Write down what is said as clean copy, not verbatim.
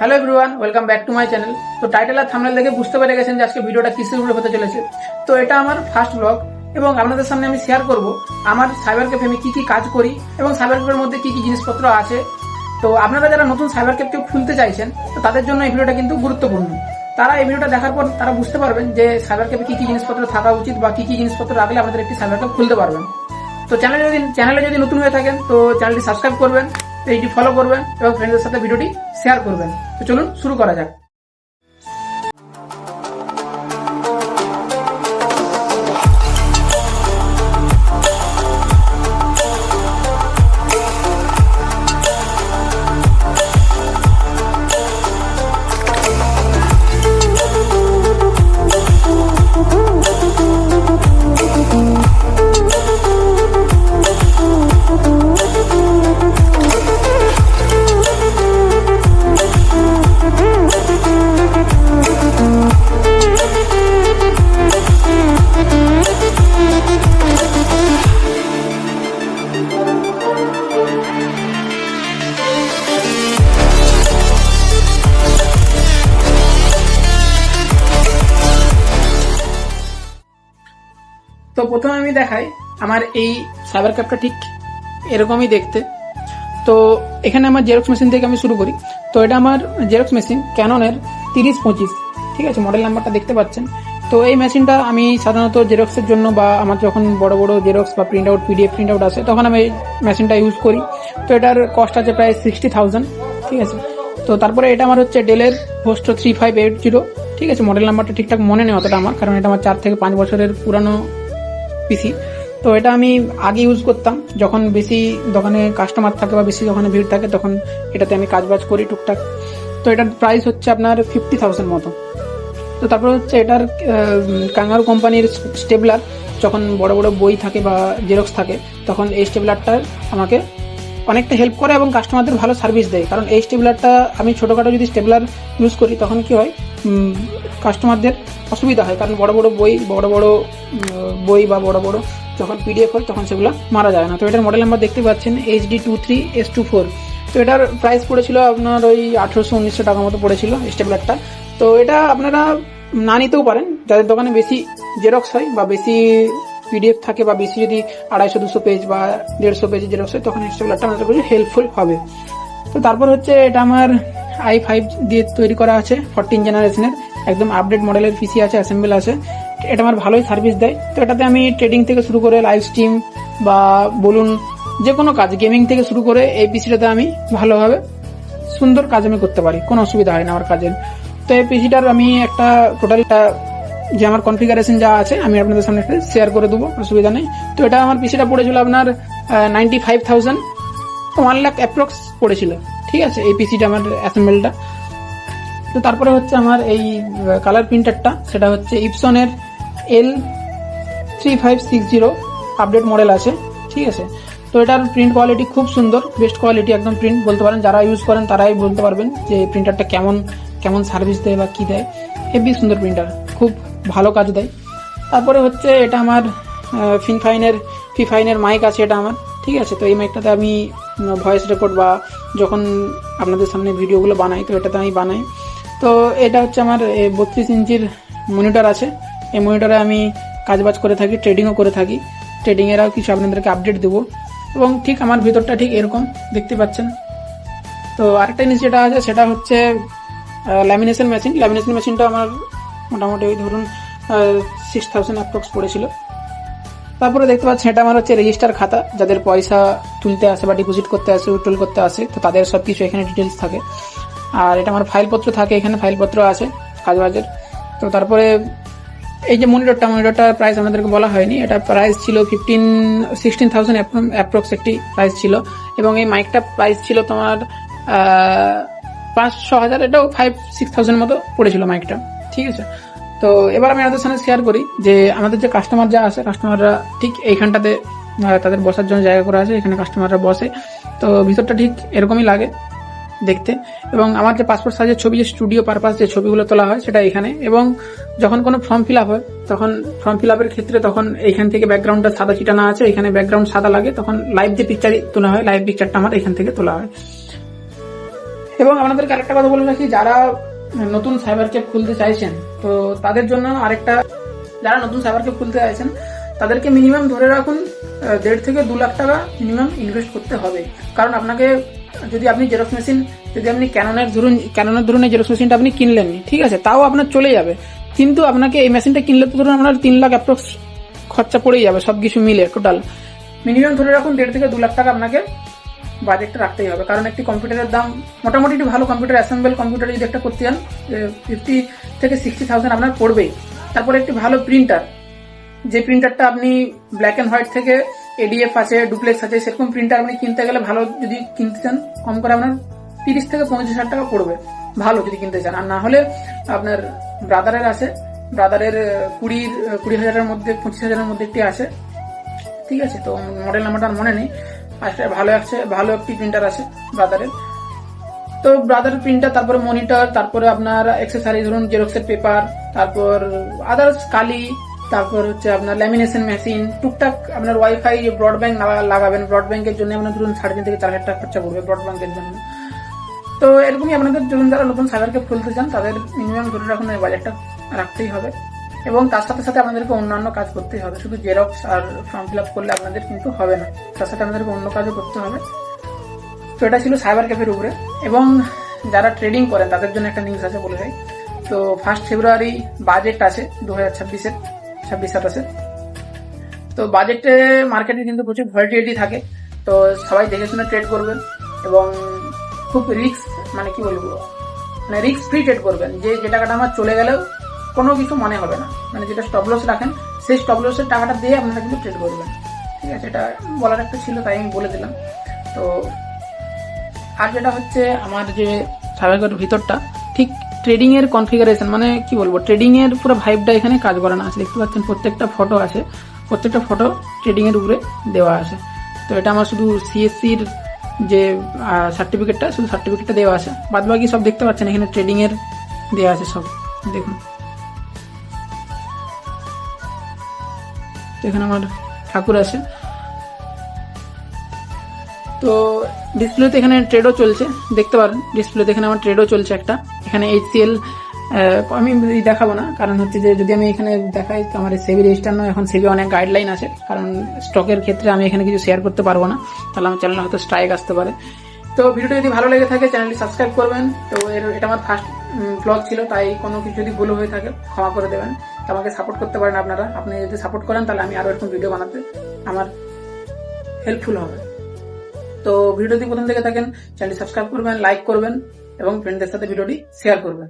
Hello everyone, welcome back to my channel. তো title আর thumbnail দেখে বুঝতে পেরে গেছেন যে আজকে ভিডিওটা কিসের উপরে হতে চলেছে। তো এটা আমার ফার্স্ট ব্লগ এবং আপনাদের সামনে আমি শেয়ার করব আমার সাইবার ক্যাফে আমি কি কি কাজ করি এবং সাইবার ক্যাফের মধ্যে কি কি জিনিসপত্র আছে। তো আপনারা যারা নতুন সাইবার ক্যাফে খুলতে চাইছেন তো তাদের জন্য এই ভিডিওটা কিন্তু গুরুত্বপূর্ণ। তারা এই ভিডিওটা দেখার পর তারা বুঝতে পারবেন যে সাইবার ক্যাফে কি কি জিনিসপত্র থাকা উচিত বা কি কি জিনিসপত্র রাখলে আপনাদের একটি সাইবার ক্যাফে খুলতে পারবেন। তো চ্যানেলে যদি নতুন হয়ে থাকেন তো চ্যানেলটি সাবস্ক্রাইব করবেন, পেজটি ফলো করবেন এবং ফ্রেন্ডদের সাথে ভিডিওটি শেয়ার করবেন। তো চলুন শুরু করা যাক। তো প্রথমে আমি দেখাই আমার এই সাইবার ক্যাফটা ঠিক এরকমই দেখতে। তো এখানে আমার জেরক্স মেশিন থেকে আমি শুরু করি। তো এটা আমার জেরক্স মেশিন ক্যাননের 3025, ঠিক আছে, মডেল নাম্বারটা দেখতে পাচ্ছেন। তো এই মেশিনটা আমি সাধারণত জেরক্সের জন্য বা আমার যখন বড় বড় জেরক্স বা print out PDF print out আসে তখন আমি এই মেশিনটা ইউজ করি। তো এটার কস্ট আছে প্রায় 60,000, ঠিক আছে। তো তারপরে এটা আমার হচ্ছে ডেলের হোস্ট 3580, ঠিক আছে, মডেল নাম্বারটা ঠিকঠাক মনে নেই অতটা আমার, কারণ এটা আমার 4 থেকে 5 বছরের পুরানো পিসি। তো এটা আমি আগে ইউজ করতাম যখন বেশি দোকানে কাস্টমার থাকে বা বেশি দোকানে ভিড় থাকে, তখন এটাতে আমি কাজবাজ করি টুকটাক। তো এটার প্রাইস হচ্ছে আপনার 50,000 মতো। তো তারপর হচ্ছে এটার কাঙ্গারু কোম্পানির স্টেবলার, যখন বড় বড় বই থাকে বা জেরক্স থাকে তখন এই স্টেবলারটা আমাকে অনেকটা হেল্প করে এবং কাস্টমারদের ভালো সার্ভিস দেয়। কারণ এই স্টেবলারটা আমি ছোটোখাটো যদি স্টেবলার ইউজ করি তখন কি হয়, কাস্টমারদের অসুবিধা হয়, কারণ বড় বড় বই বা বড় বড় যখন পিডিএফ হয় তখন সেগুলো মারা যায় না। তো এটার মডেল নাম্বার দেখতে পাচ্ছেন HD23S24। তো এটার প্রাইস পড়েছিল আপনার ওই 1800-1900 টাকা মতো পড়েছিল স্টেবলারটা। তো এটা আপনারা না নিতেও পারেন যাদের দোকানে বেশি জেরক্স হয় বা বেশি পিডিএফ থাকে বা বেশি যদি 250-200 পেজ বা 150 পেজ জেরক্স হয় তখন স্টেবলারটা আমাদের কাছে হেল্পফুল হবে। তো তারপর হচ্ছে এটা আমার i5 দিয়ে তৈরি করা আছে 14 জেনারেশনের, একদম আপডেট মডেলের পিসি আছে, অ্যাসেম্বল আছে। এটা আমার ভালোই সার্ভিস দেয়। তো এটাতে আমি ট্রেডিং থেকে শুরু করে লাইভ স্ট্রিম বা বলুন যে কোনো কাজ, গেমিং থেকে শুরু করে এই পিসিটাতে আমি ভালোভাবে সুন্দর কাজ আমি করতে পারি, কোনো অসুবিধা হয় না আমার কাজের। তো এই পিসিটার আমি একটা টোটালটা যে আমার কনফিগারেশন যা আছে আমি আপনাদের সামনে শেয়ার করে দেবো, অসুবিধা নেই। তো এটা আমার পিসিটা পড়েছিল আপনার 95,000, 1 লাখ অ্যাপ্রক্স পড়েছিল, ঠিক আছে, এই পিসিটা আমার অ্যাসেম্বলটা। তো তারপরে হচ্ছে আমার এই কালার প্রিন্টারটা, সেটা হচ্ছে ইপসনের L3560 আপডেট মডেল আছে, ঠিক আছে। তো এটার প্রিন্ট কোয়ালিটি খুব সুন্দর, বেস্ট কোয়ালিটি একদম প্রিন্ট বলতে পারেন, যারা ইউজ করেন তারাই বলতে পারবেন যে প্রিন্টারটা কেমন সার্ভিস দেয় বা কী দেয়। হেভি সুন্দর প্রিন্টার, খুব ভালো কাজ দেয়। তারপরে হচ্ছে এটা আমার ফিফাইনের মাইক আছে এটা আমার, ঠিক আছে। তো এই মাইকটাতে আমি ভয়েস রেকর্ড বা যখন আপনাদের সামনে ভিডিওগুলো বানাই তো এটাতে আমি বানাই। তো এটা হচ্ছে আমার 32 ইঞ্চির মনিটর আছে। এই মনিটরে আমি কাজবাজ করে থাকি, ট্রেডিংও করে থাকি, ট্রেডিংয়েরও কিছু আপনাদেরকে আপডেট দেবো। এবং ঠিক আমার ভিতরটা ঠিক এরকম দেখতে পাচ্ছেন। তো আরেকটা জিনিস যেটা আছে সেটা হচ্ছে ল্যামিনেশন মেশিনটা আমার মোটামুটি ওই ধরুন 6,000 অ্যাপ্রক্স পড়েছিল। তারপরে দেখতে পাচ্ছেন এটা আমার হচ্ছে রেজিস্টার খাতা, যাদের পয়সা তুলতে আসে বা ডিপোজিট করতে আসে, উইথড্রল করতে আসে, তো তাদের সব কিছু এখানে ডিটেলস থাকে। আর এটা আমার ফাইলপত্র থাকে, এখানে ফাইলপত্র আছে কাজবাজের। তো তারপরে এই যে মনিটরটা প্রাইস আমাদেরকে বলা হয়নি, এটা প্রাইস ছিল 16,000 অ্যাপ্রক্স একটি প্রাইস ছিল। এবং এই মাইকটা প্রাইস ছিল তোমার 5-6,000, এটাও 5-6,000 মতো পড়েছিল মাইকটা, ঠিক আছে। তো এবার আমি আপনাদের সাথে শেয়ার করি যে আমাদের যে কাস্টমার যা আছে, কাস্টমাররা ঠিক এইখানটাতে তাদের বসার জন্য জায়গা করা আছে, এখানে কাস্টমাররা বসে। তো ভিতরটা ঠিক এরকমই লাগে দেখতে। এবং আমার যে পাসপোর্ট সাইজের ছবি, যে স্টুডিও পারপাস যে ছবিগুলো তোলা হয় সেটা এখানে। এবং যখন কোনো ফর্ম ফিল আপ হয় তখন ফর্ম ফিল আপের ক্ষেত্রে তখন এইখান থেকে ব্যাকগ্রাউন্ডটা সাদা ছিটানো আছে, এখানে ব্যাকগ্রাউন্ড সাদা লাগে, তখন লাইভ যে পিকচার তোলা হয় লাইভ পিকচারটা আমার এখান থেকে তোলা হয়। এবং আপনাদেরকে আরেকটা কথা বলে রাখি, যারা নতুন সাইবার ক্যাফ খুলতে চাইছেন তো তাদের জন্য আরেকটা, যারা নতুন সাইবার ক্যাফ খুলতে চাইছেন তাদেরকে মিনিমাম ধরে রাখুন 1.5 থেকে 2 লাখ টাকা মিনিমাম ইনভেস্ট করতে হবে। কারণ আপনাকে যদি আপনি জেরক্স মেশিন, যদি আপনি ক্যাননের ধরুন এই জেরক্স মেশিনটা আপনি কিনলেন, ঠিক আছে, তাও আপনার চলে যাবে, কিন্তু আপনাকে এই মেশিনটা কিনলে তো ধরুন আপনার 3 লাখ অ্যাপ্রক্স খরচা পড়েই যাবে সবকিছু মিলে টোটাল। মিনিমাম ধরে রাখুন 1.5 থেকে 2 লাখ টাকা আপনাকে বাজেটটা রাখতেই হবে। কারণ একটি কম্পিউটারের দাম মোটামুটি একটু ভালো কম্পিউটার, অ্যাসেম্বল কম্পিউটার যদি একটা করতে যান 50 থেকে 60,000 আপনার পড়বেই। তারপরে একটি ভালো প্রিন্টার, যে প্রিন্টারটা আপনি ব্ল্যাক অ্যান্ড হোয়াইট থেকে এডিএফ আছে, ডুপ্লেক্স আছে, সেরকম প্রিন্টার আপনি কিনতে গেলে ভালো যদি কিনতে চান কম করে আপনার 30 থেকে 35,000 টাকা পড়বে ভালো যদি কিনতে চান। আর না হলে আপনার ব্রাদারের আছে, ব্রাদারের 20,000-এর মধ্যে 25,000-এর মধ্যে একটি আছে, ঠিক আছে, তো মডেল নাম্বারটা মনে নেই। আচ্ছা, ভালো একটি প্রিন্টার আছে ব্রাদারের। তো ব্রাদার প্রিন্টার, তারপরে মনিটর, তারপরে আপনার অ্যাক্সেসরি ধরুন জেরক্সের পেপার, তারপর আদার্স কালি, তারপর হচ্ছে আপনার ল্যামিনেশন মেশিন, টুকটাক আপনার ওয়াইফাই ব্রডব্যান্ড লাগাবেন, ব্রডব্যান্ডের জন্য আপনার ধরুন 3.5 থেকে 4,000 টাকা খরচা পড়বে ব্রডব্যান্ডের জন্য। তো এরকমই আপনাদের ধরুন যারা নতুন সাইবার ক্যাফ খুলতে চান তাদের মিনিমাম ধরে রাখুন এই বাজেটটা রাখতেই হবে। এবং তার সাথে সাথে আপনাদেরকে অন্যান্য কাজ করতেই হবে, শুধু জেরক্স আর ফর্ম ফিল আপ করলে আপনাদের কিন্তু হবে না, তার সাথে আপনাদেরকে অন্য কাজও করতে হবে। তো এটা ছিল সাইবার ক্যাফের উপরে। এবং যারা ট্রেডিং করেন তাদের জন্য একটা নিউজ আছে বলে যাই। তো 1 ফেব্রুয়ারি বাজেট আছে 2026-27। তো বাজেটে মার্কেটে কিন্তু প্রচুর ভলিটিলিটি থাকে, তো সবাই দেখে শুনে ট্রেড করবেন এবং খুব রিস্ক, মানে কি বলবো, মানে রিস্ক ফ্রি ট্রেড করবেন, যে টাকাটা আমার চলে গেলেও কোনো কিছু মনে হবে না, মানে যেটা স্টপ লস রাখেন সেই স্টপ লসের টাকাটা দিয়ে আপনারা কিন্তু ট্রেড করবেন, ঠিক আছে। এটা বলার একটা ছিল, তাই আমি বলে দিলাম। তো আর যেটা হচ্ছে আমার যে সাইবার ক্যাফের ভিতরটা ঠিক ট্রেডিং এর কনফিগারেশন, মানে কি বলবো, ট্রেডিং এর পুরো ভাইবটা এখানে কাজ করানো আছে, দেখতে পাচ্ছেন প্রত্যেকটা ফটো আছে, প্রত্যেকটা ফটো ট্রেডিং এর উপরে দেওয়া আছে। তো এটা আমার শুধু সিএসসির যে সার্টিফিকেটটা, শুধু সার্টিফিকেটটা দেওয়া আছে, বাদ বাকি সব দেখতে পাচ্ছেন এখানে ট্রেডিং এর দেওয়া আছে সব, দেখুন। এখানে আমার ঠাকুর আছে। তো ডিসপ্লেতে এখানে ট্রেডও চলছে, দেখতে পারেন ডিসপ্লেতে এখানে আমার ট্রেডও চলছে একটা। এখানে HCL আমি দেখাবো না, কারণ হচ্ছে যে যদি আমি এখানে দেখাই তো আমার সেবি রেজিস্টার নয়, এখন সেবি অনেক গাইডলাইন আছে, কারণ স্টকের ক্ষেত্রে আমি এখানে কিছু শেয়ার করতে পারবো না, তাহলে আমার চ্যানেলে হয়তো স্ট্রাইক আসতে পারে। তো ভিডিওটি যদি ভালো লেগে থাকে চ্যানেলটি সাবস্ক্রাইব করবেন। তো এটা আমার ফার্স্ট ব্লগ ছিল, তাই কোনো কিছু যদি ভুল হয়ে থাকে ক্ষমা করে দেবেন। আমাকে সাপোর্ট করতে পারেন আপনারা, আপনি যদি সাপোর্ট করেন তাহলে আমি আরো এরকম ভিডিও বানাতে আমার হেল্পফুল হবে। তো ভিডিওটি প্রথম থেকে থাকেন চ্যানেলটি সাবস্ক্রাইব করবেন, লাইক করবেন এবং ফ্রেন্ডদের সাথে ভিডিওটি শেয়ার করবেন।